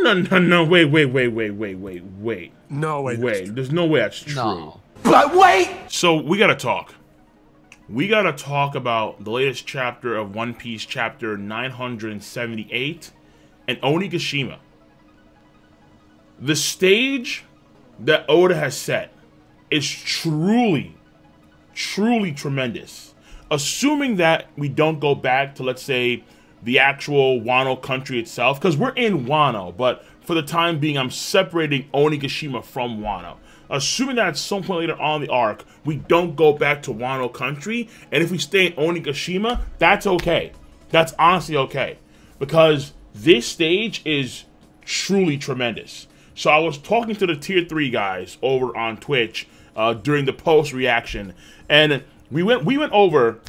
No, wait. No way. Wait, there's no way that's true. No. But wait! So, we gotta talk. We gotta talk about the latest chapter of One Piece, chapter 978, and Onigashima. The stage that Oda has set is truly tremendous. Assuming that we don't go back to, let's say, the actual Wano country itself, because we're in Wano, but for the time being, I'm separating Onigashima from Wano. Assuming that at some point later on the arc, we don't go back to Wano country, and if we stay in Onigashima, that's okay. That's honestly okay. Because this stage is truly tremendous. So I was talking to the Tier 3 guys over on Twitch during the post-reaction, and we went over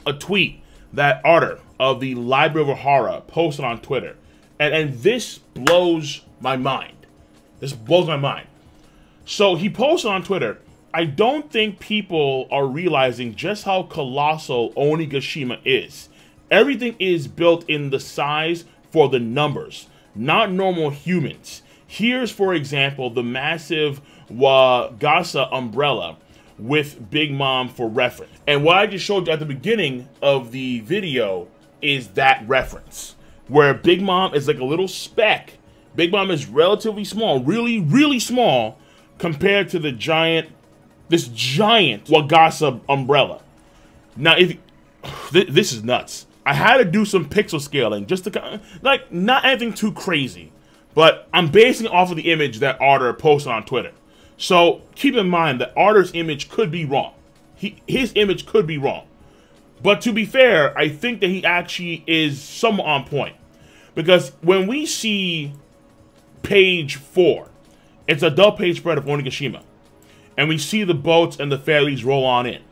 a tweet that Artur of the Library of Horror posted on Twitter. And this blows my mind. This blows my mind. So he posted on Twitter, I don't think people are realizing just how colossal Onigashima is. Everything is built in the size for the numbers, not normal humans. Here's, for example, the massive Wagasa umbrella with Big Mom for reference. And what I just showed you at the beginning of the video is that reference, where Big Mom is like a little speck. Big Mom is relatively small, really small, compared to the this giant Wagasa umbrella. Now, this is nuts. I had to do some pixel scaling just to, like, not anything too crazy, but I'm basing it off of the image that Artur posted on Twitter. So keep in mind that Artur's image could be wrong. His image could be wrong. But to be fair, I think that he actually is somewhat on point. Because when we see page 4, it's a double page spread of Onigashima. And we see the boats and the ferries roll on in.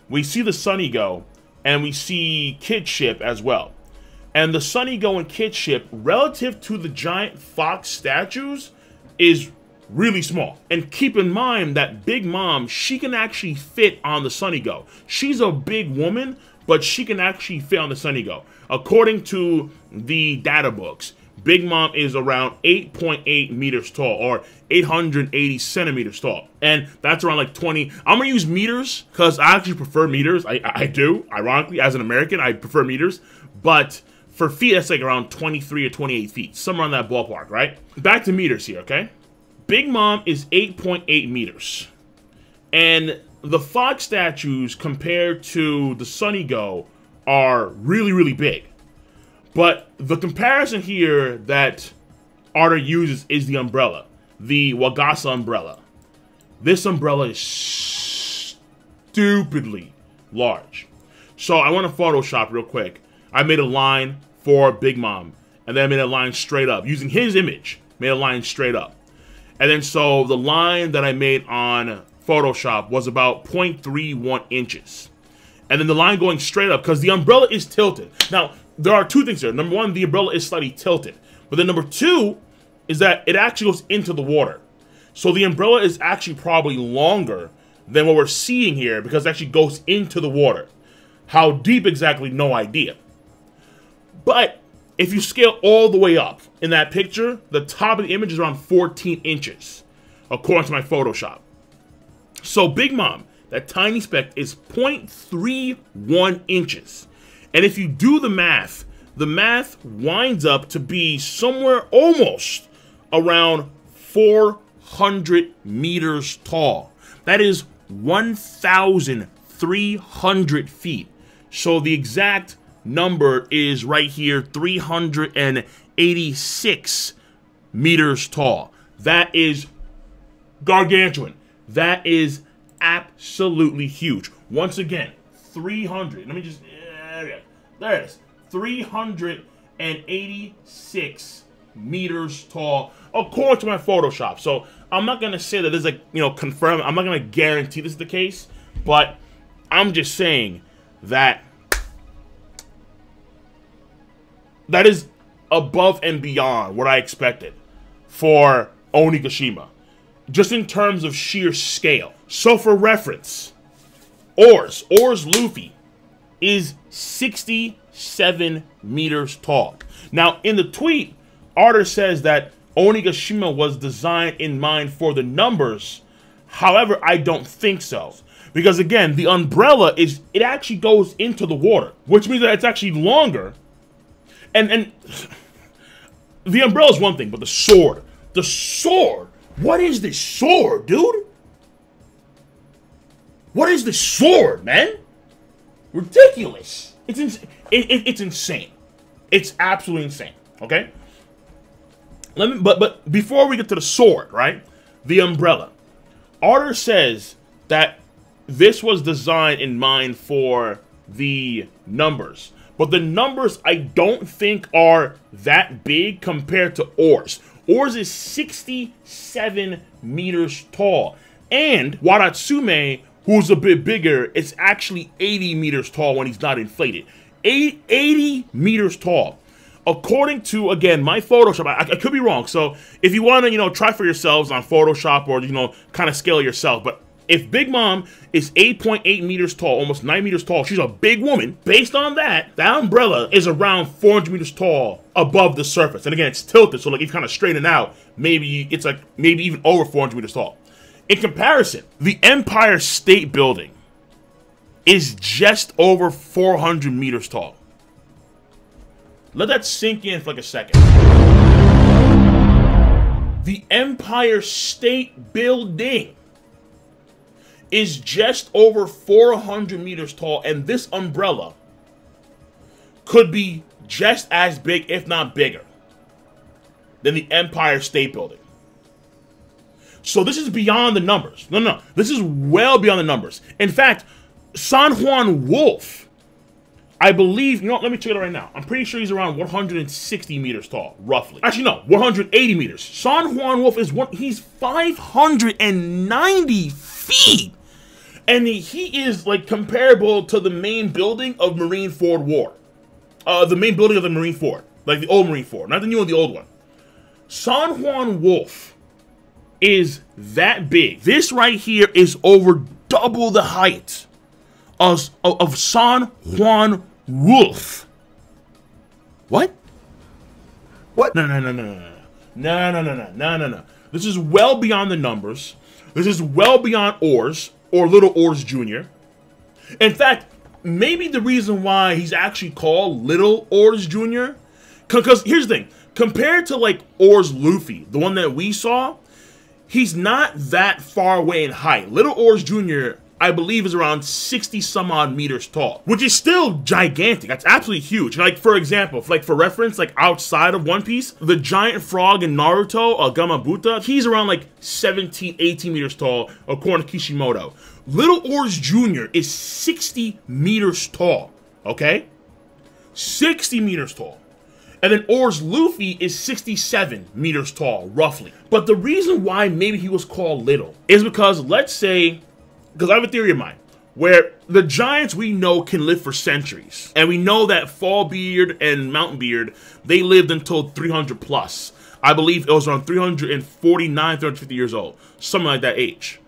We see the Sunigo, and we see Kid Ship as well. And the Sunigo and Kid Ship, relative to the giant fox statues, is really small. And keep in mind that Big Mom, she can actually fit on the Sunigo. She's a big woman, but she can actually fit on the Sunigo. According to the data books, Big Mom is around 8.8 meters tall, or 880 centimeters tall. And that's around like 20. I'm going to use meters because I actually prefer meters. I do. Ironically, as an American, I prefer meters. But for feet, that's like around 23 or 28 feet. Somewhere on that ballpark, right? Back to meters here, okay? Big Mom is 8.8 meters. And the fox statues compared to the Sunigo are really big. But the comparison here that Artur uses is the umbrella. The Wagasa umbrella. This umbrella is stupidly large. So I want to Photoshop real quick. I made a line for Big Mom. And then I made a line straight up. Using his image, made a line straight up. And then so the line that I made on Photoshop was about 0.31 inches. And then the line going straight up, because the umbrella is tilted. Now, there are two things here. Number one, the umbrella is slightly tilted. But then number two is that it actually goes into the water. So the umbrella is actually probably longer than what we're seeing here, because it actually goes into the water. How deep exactly, no idea. But if you scale all the way up in that picture, the top of the image is around 14 inches, according to my Photoshop. So Big Mom, that tiny speck, is 0.31 inches. And if you do the math winds up to be somewhere almost around 400 meters tall. That is 1,300 feet. So the exact number is right here, 386 meters tall. That is gargantuan. That is absolutely huge. Once again, 300. Let me just, there it is. 386 meters tall, according to my Photoshop. So I'm not going to say that this is like, confirmed. I'm not going to guarantee this is the case, but I'm just saying that that is above and beyond what I expected for Onigashima, just in terms of sheer scale. So for reference, Oars Luffy is 67 meters tall. Now, in the tweet, Artur says that Onigashima was designed in mind for the numbers. However, I don't think so. Because again, the umbrella it actually goes into the water, which means that it's actually longer. And the umbrella is one thing, but the sword. The sword? What is this sword, dude? What is this sword, man? Ridiculous. It's insane. It's absolutely insane, okay? But before we get to the sword, right? The umbrella. Artur says that this was designed in mind for the numbers. But the numbers I don't think are that big compared to Oars. Oars is 67 meters tall. And Waratsume, who's a bit bigger, is actually 80 meters tall when he's not inflated. 80 meters tall. According to, again, my Photoshop, I could be wrong. So if you want to, try for yourselves on Photoshop or, kind of scale yourself. But if Big Mom is 8.8 meters tall, almost 9 meters tall, she's a big woman. Based on that, that umbrella is around 400 meters tall above the surface. And again, it's tilted, so like if you kind of straighten out, maybe it's like maybe even over 400 meters tall. In comparison, the Empire State Building is just over 400 meters tall. Let that sink in for like a second. The Empire State Building is just over 400 meters tall, and this umbrella could be just as big, if not bigger, than the Empire State Building. So this is beyond the numbers. No. This is well beyond the numbers. In fact, San Juan Wolf, I believe, let me check it out right now. I'm pretty sure he's around 160 meters tall, roughly. Actually, no, 180 meters. San Juan Wolf he's 590 feet. And he is, like, comparable to the main building of Marine Ford War. The main building of the Marine Ford. Like the old Marine Ford, not the new one, the old one. San Juan Wolf is that big. This right here is over double the height of San Juan Wolf. What? What? No. This is well beyond the numbers. This is well beyond Oars or Little Oars Jr. In fact, maybe the reason why he's actually called Little Oars Jr. Because here's the thing. Compared to like Oars Luffy, the one that we saw, he's not that far away in height. Little Oars Jr., I believe, is around 60 some odd meters tall, which is still gigantic. That's absolutely huge. Like, for example, for reference, like outside of One Piece, the giant frog in Naruto, Gamabuta, he's around like 17, 18 meters tall, according to Kishimoto. Little Oars Jr. is 60 meters tall, okay? 60 meters tall. And then Oars Luffy is 67 meters tall, roughly. But the reason why maybe he was called Little is because, let's say, because I have a theory of mine, where the giants we know can live for centuries. And we know that Fallbeard and Mountainbeard, they lived until 300 plus. I believe it was around 349, 350 years old. Something like that age.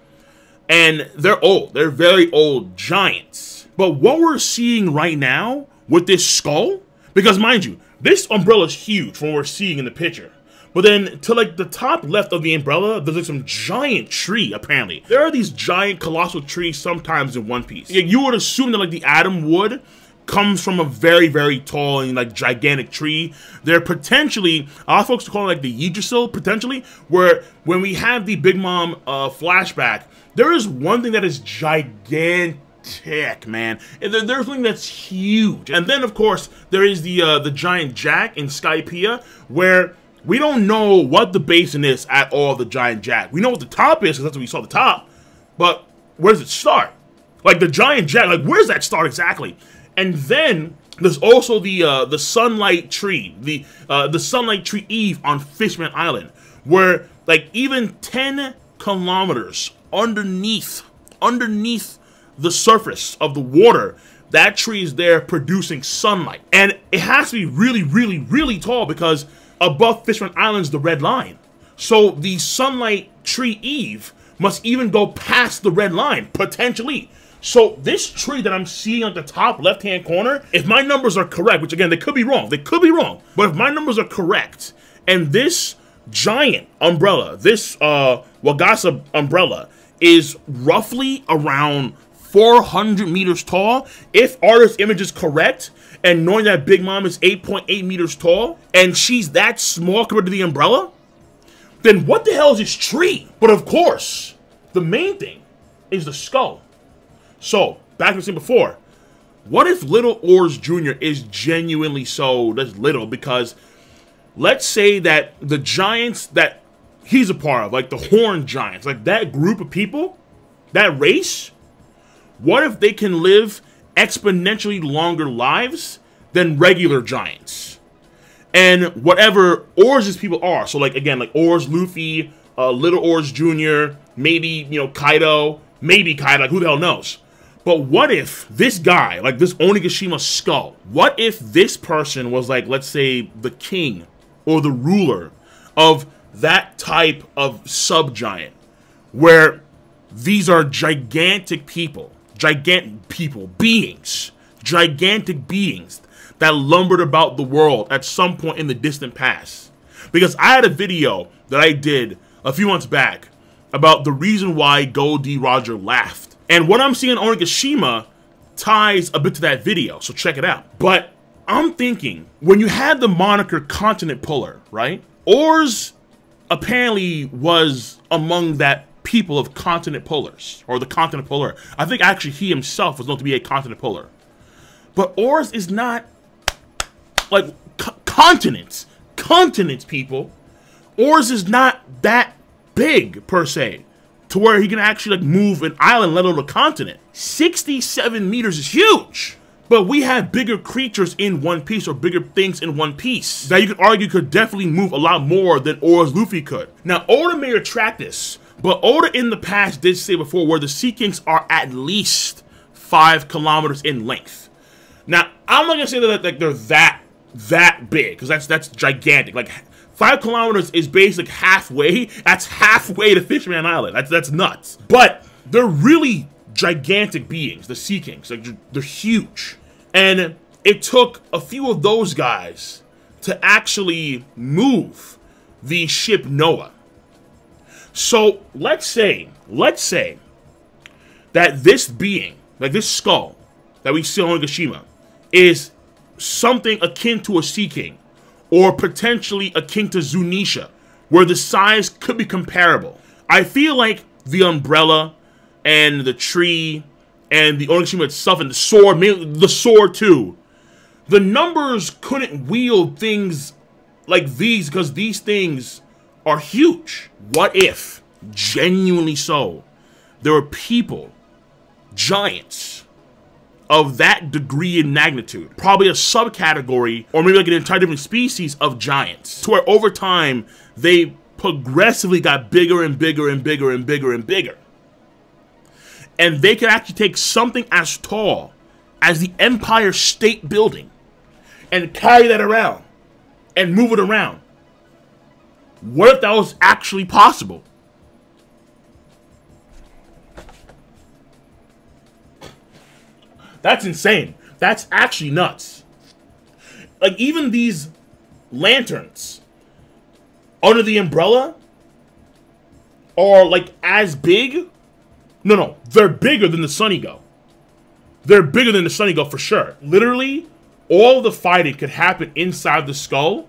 And they're old. They're very old giants. But what we're seeing right now with this skull, because mind you, this umbrella is huge from what we're seeing in the picture. But then to like the top left of the umbrella, there's like some giant tree, apparently. There are these giant colossal trees sometimes in One Piece. You would assume that like the Atom Wood comes from a very, very tall and like gigantic tree. They're potentially, a lot of folks call it like the Yggdrasil, potentially, where when we have the Big Mom flashback, there is one thing that is gigantic, man. And there's something that's huge. And then, of course, there is the giant jack in Skypiea, where we don't know what the basin is at all, the giant jack. We know what the top is, because that's when we saw the top. But where does it start? Like, the giant jack, like, where does that start exactly? And then there's also the sunlight tree, the sunlight tree Eve on Fishman Island, where, like, even 10 kilometers underneath the surface of the water, that tree is there producing sunlight. And it has to be really, really, really tall, because above Fishman Island's the red line. So the sunlight tree Eve must even go past the red line, potentially. So this tree that I'm seeing at the top left-hand corner, if my numbers are correct, which again, they could be wrong, but if my numbers are correct, And this giant umbrella, this Wagasa umbrella, is roughly around 400 meters tall. If Artur's image is correct, and knowing that Big Mom is 8.8 meters tall, and she's that small compared to the umbrella, then what the hell is this tree? But of course, the main thing is the skull. So, back to what I said before, what if Little Oars Jr. is genuinely so that's little? Because let's say that the giants that he's a part of, like the Horned Giants, like that group of people, that race, what if they can live exponentially longer lives than regular giants? And whatever Oars' people are, so like again, like Oars, Luffy, Little Oars Jr., maybe, you know, Kaido, maybe Kaido, like who the hell knows? But what if this guy, like this Onigashima skull, what if this person was like, let's say, the king or the ruler of that type of subgiant, where these are gigantic beings that lumbered about the world at some point in the distant past. Because I had a video that I did a few months back about the reason why Gold D. Roger laughed. And what I'm seeing in Onigashima ties a bit to that video, so check it out. But I'm thinking, when you had the moniker Continent Puller, right? Oars apparently was among that people of Continent Pullers, or the Continent Puller. I think actually he himself was known to be a Continent Puller. But Oars is not, like, continents, people. Oars is not that big, per se, to where he can actually like move an island, let alone a continent. 67 meters is huge. But we have bigger creatures in One Piece, or bigger things in One Piece, that you could argue could definitely move a lot more than Oars Luffy could. Now, Oda may retract this, but Oda in the past did say before where the Sea Kings are at least 5 kilometers in length. Now, I'm not gonna say that like they're that big, because that's gigantic. Like 5 kilometers is basically halfway. That's halfway to Fishman Island. That's nuts. But they're really gigantic beings, the Sea Kings. Like, they're huge. And it took a few of those guys to actually move the ship Noah. So let's say that this being, like this skull that we see on Onigashima, is something akin to a Sea King, or potentially akin to Zunisha, where the size could be comparable. I feel like the umbrella and the tree and the Onigashima itself and the sword, mainly the sword too, the numbers couldn't wield things like these because these things are huge. What if, genuinely so, there were people, giants, of that degree in magnitude, probably a subcategory, or maybe like an entire different species of giants, to where over time, they progressively got bigger and bigger and bigger and bigger and bigger. And they could actually take something as tall as the Empire State Building and carry that around and move it around. What if that was actually possible? That's insane. That's actually nuts. Like, even these lanterns under the umbrella are, like, as big. No, they're bigger than the Sunigo. They're bigger than the Sunigo for sure. Literally, all the fighting could happen inside the skull,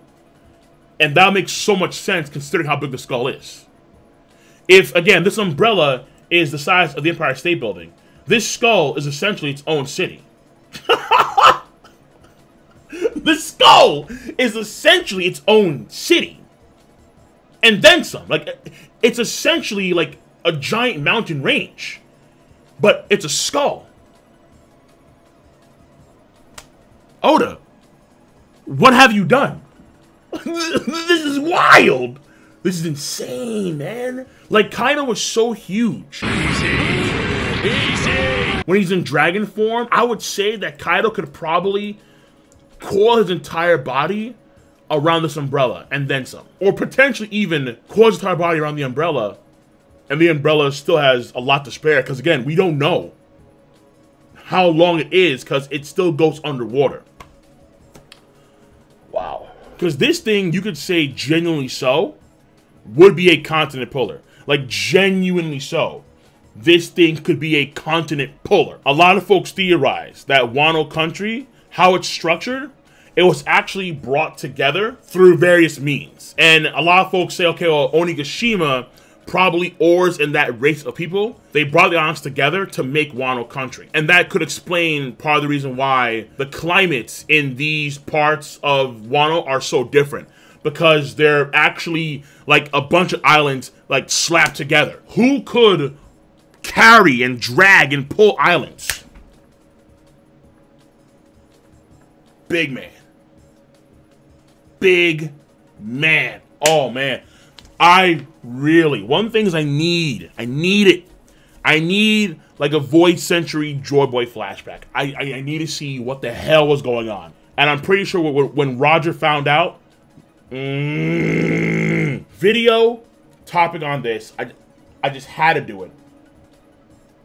and that makes so much sense considering how big the skull is. If, again, this umbrella is the size of the Empire State Building, this skull is essentially its own city. The skull is essentially its own city. And then some. Like, it's essentially like a giant mountain range. But it's a skull. Oda, what have you done? This is wild. This is insane, man. Like, Kaido was so huge. When he's in dragon form, I would say that Kaido could probably coil his entire body around this umbrella and then some. Or potentially even coil his entire body around the umbrella, and the umbrella still has a lot to spare, because again, we don't know how long it is because it still goes underwater. Wow. Because this thing, you could say genuinely so, would be a continent puller. Like, genuinely so. This thing could be a continent puller. A lot of folks theorize that Wano country, how it's structured, it was actually brought together through various means. And a lot of folks say, okay, well, Onigashima probably oars in that race of people. They brought the islands together to make Wano country. And that could explain part of the reason why the climates in these parts of Wano are so different. Because they're actually like a bunch of islands like slapped together. Who could carry and drag and pull islands? Big man. Big man. Oh man. One thing is I need it. I need like a Void Century Joy Boy flashback. I need to see what the hell was going on. And I'm pretty sure when Roger found out, video topic on this, I just had to do it.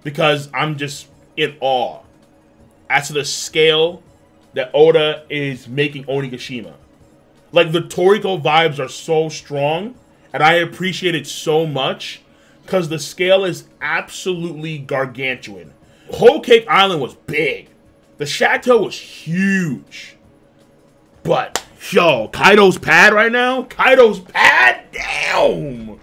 Because I'm just in awe as to the scale that Oda is making Onigashima. Like, the Toriko vibes are so strong, and I appreciate it so much, because the scale is absolutely gargantuan. Whole Cake Island was big. The chateau was huge. But, yo, Kaido's pad right now? Kaido's pad? Damn!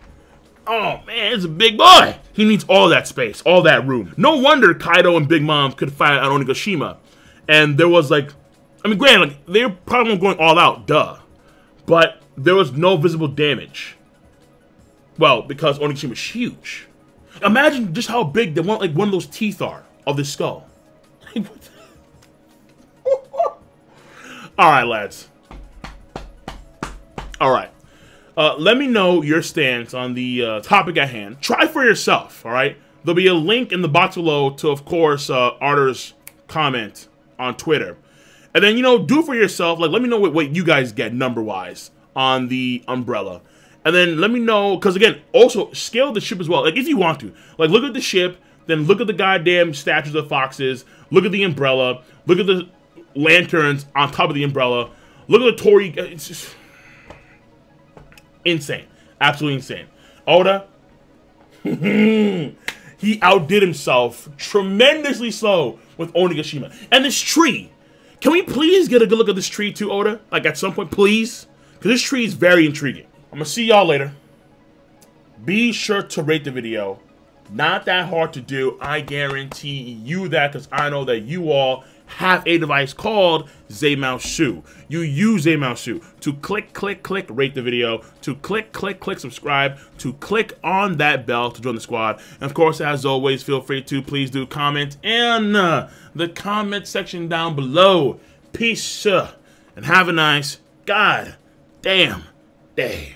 Oh, man, it's a big boy. He needs all that space, all that room. No wonder Kaido and Big Mom could fight on Onigashima. And there was, like, I mean, granted, like, they're probably going all out, duh. But there was no visible damage. Well, because Onigashima was huge. Imagine just how big one of those teeth are of the skull. Alright, lads. Alright. Let me know your stance on the topic at hand. Try for yourself, alright? There'll be a link in the box below to, of course, Artur's comment on Twitter. And then, you know, do it for yourself. Like, let me know what you guys get number-wise on the umbrella. And then let me know, because, again, also, scale the ship as well. Like, if you want to. Like, look at the ship, then look at the goddamn statues of foxes, look at the umbrella, look at the lanterns on top of the umbrella, look at the Torii. It's just insane. Absolutely insane. Oda, he outdid himself tremendously so with Onigashima. And this tree. Can we please get a good look at this tree too, Oda? Like, at some point, please? Because this tree is very intriguing. I'm going to see y'all later. Be sure to rate the video. Not that hard to do. I guarantee you that, because I know that you all have a device called Zaymao You use Zaymao to click, rate the video, to click, subscribe, to click on that bell to join the squad. And of course, as always, feel free to please do comment in the comment section down below. Peace, and have a nice goddamn day.